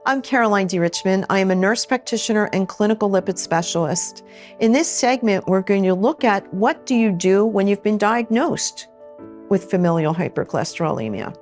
I'm Caroline DeRichemond. I am a nurse practitioner and clinical lipid specialist. In this segment, we're going to look at what do you do when you've been diagnosed with familial hypercholesterolemia.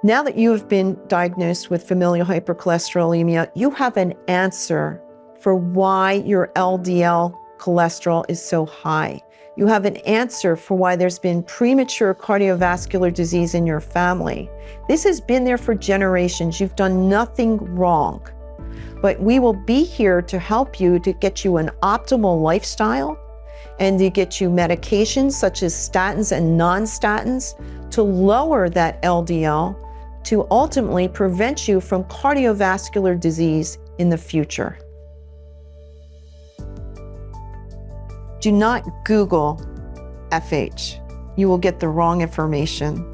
Now that you have been diagnosed with familial hypercholesterolemia, you have an answer for why your LDL cholesterol is so high. You have an answer for why there's been premature cardiovascular disease in your family. This has been there for generations. You've done nothing wrong. But we will be here to help you to get you an optimal lifestyle and to get you medications such as statins and non-statins to lower that LDL to ultimately prevent you from cardiovascular disease in the future. Do not Google FH. You will get the wrong information.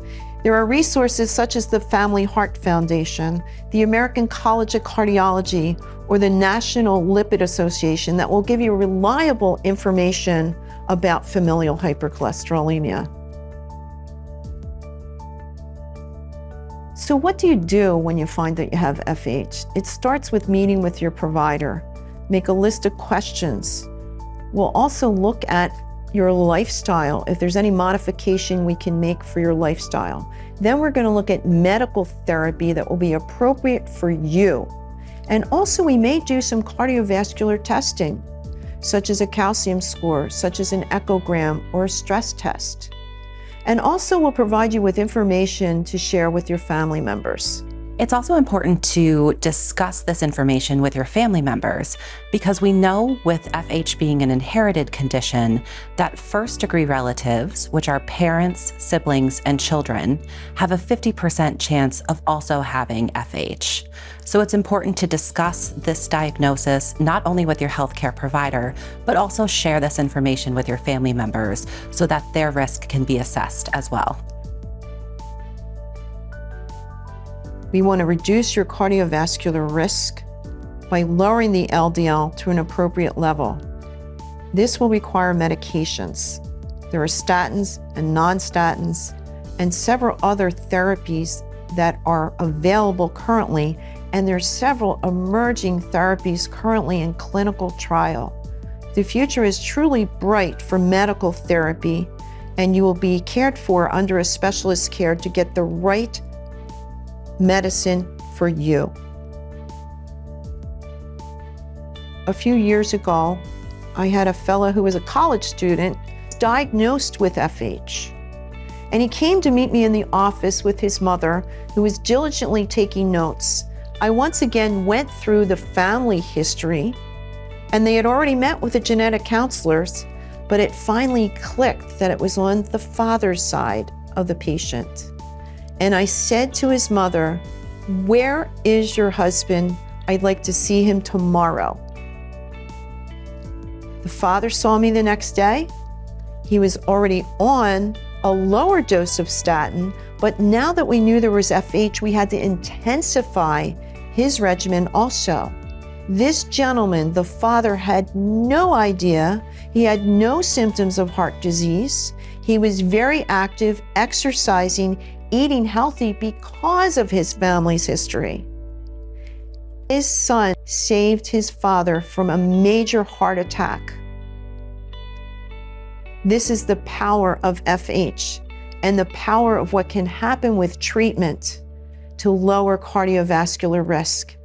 There are resources such as the Family Heart Foundation, the American College of Cardiology, or the National Lipid Association that will give you reliable information about familial hypercholesterolemia. So what do you do when you find that you have FH? It starts with meeting with your provider. Make a list of questions. We'll also look at your lifestyle, if there's any modification we can make for your lifestyle. Then we're going to look at medical therapy that will be appropriate for you. And also we may do some cardiovascular testing, such as a calcium score, such as an echogram or a stress test. And also we'll provide you with information to share with your family members. It's also important to discuss this information with your family members because we know with FH being an inherited condition that first-degree relatives, which are parents, siblings, and children, have a 50% chance of also having FH. So it's important to discuss this diagnosis not only with your healthcare provider, but also share this information with your family members so that their risk can be assessed as well. We want to reduce your cardiovascular risk by lowering the LDL to an appropriate level. This will require medications. There are statins and non-statins and several other therapies that are available currently, and there are several emerging therapies currently in clinical trial. The future is truly bright for medical therapy, and you will be cared for under a specialist care to get the right medicine for you. A few years ago, I had a fellow who was a college student diagnosed with FH. And he came to meet me in the office with his mother, who was diligently taking notes. I once again went through the family history, and they had already met with the genetic counselors, but it finally clicked that it was on the father's side of the patient. And I said to his mother, "Where is your husband? I'd like to see him tomorrow." The father saw me the next day. He was already on a lower dose of statin, but now that we knew there was FH, we had to intensify his regimen also. This gentleman, the father, had no idea. He had no symptoms of heart disease. He was very active, exercising, eating healthy because of his family's history. His son saved his father from a major heart attack. This is the power of FH and the power of what can happen with treatment to lower cardiovascular risk.